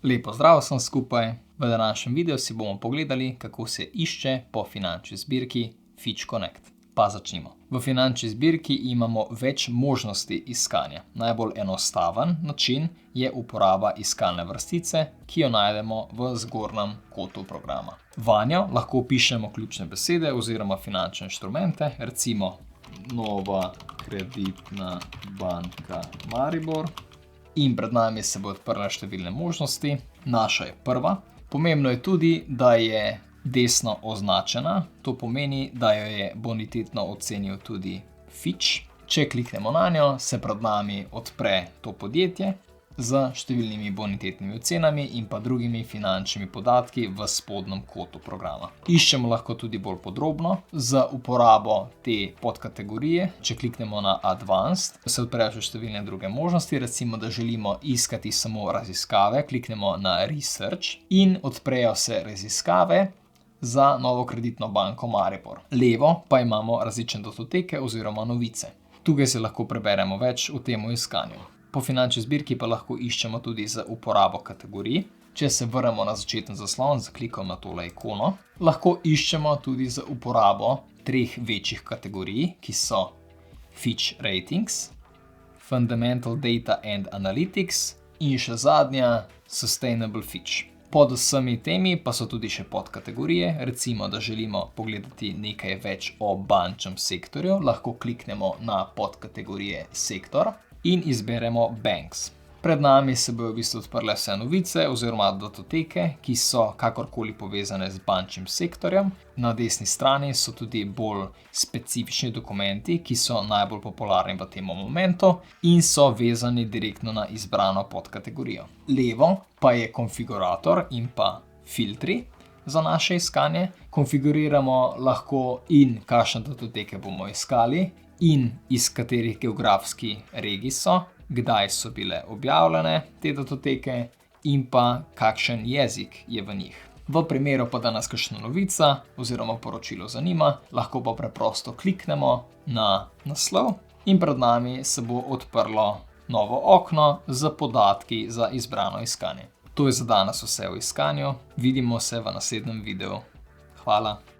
Lepo zdrav vsem skupaj. V današnjem videu si bomo pogledali, kako se išče po finančni zbirki Fitch Connect. Pa začnimo. V finančni zbirki imamo več možnosti iskanja. Najbolj enostaven način je uporaba iskalne vrstice, ki jo najdemo v zgornjem kotu programa. Vanjo lahko vpišemo ključne besede oziroma finančne inštrumente, recimo Nova kreditna banka Maribor. In pred nami se bo odprla številne možnosti. Naša je prva. Pomembno je tudi, da je desno označena. To pomeni, da jo je bonitetno ocenil tudi Fitch. Če kliknemo na njo, se pred nami odpre to podjetje z številnimi bonitetnimi ocenami in pa drugimi finančnimi podatki v spodnjem kotu programa. Iščemo lahko tudi bolj podrobno z uporabo te podkategorije. Če kliknemo na Advanced, se odprejo še številne druge možnosti. Recimo, da želimo iskati samo raziskave, kliknemo na Research in odprejo se raziskave za Novo kreditno banko Maribor. Levo pa imamo različne datoteke oziroma novice. Tukaj si lahko preberemo več o tem iskanju. Po finančni zbirki pa lahko iščemo tudi z uporabo kategorij. Če se vrnemo na začetni zaslon z klikom na tole ikono, lahko iščemo tudi z uporabo treh večjih kategorij, ki so Fitch Ratings, Fundamental Data and Analytics in še zadnja Sustainable Fitch. Pod vsemi temi pa so tudi še podkategorije. Recimo, da želimo pogledati nekaj več o bančnem sektorju, lahko kliknemo na podkategorije sektor in izberemo Banks. Pred nami se bojo v bistvu odprle vse novice oziroma datoteke, ki so kakorkoli povezane z bančnim sektorjem. Na desni strani so tudi bolj specifični dokumenti, ki so najbolj popularni v tem momentu in so vezani direktno na izbrano podkategorijo. Levo pa je konfigurator in pa filtri za naše iskanje. Konfiguriramo lahko in kakšne datoteke bomo iskali in iz katerih geografskih regij so, kdaj so bile objavljene te datoteke in pa kakšen jezik je v njih. V primeru pa, da nas kakšna novica oziroma poročilo zanima, lahko pa preprosto kliknemo na naslov in pred nami se bo odprlo novo okno z podatki za izbrano iskanje. To je za danes vse o iskanju. Vidimo se v naslednjem videu. Hvala.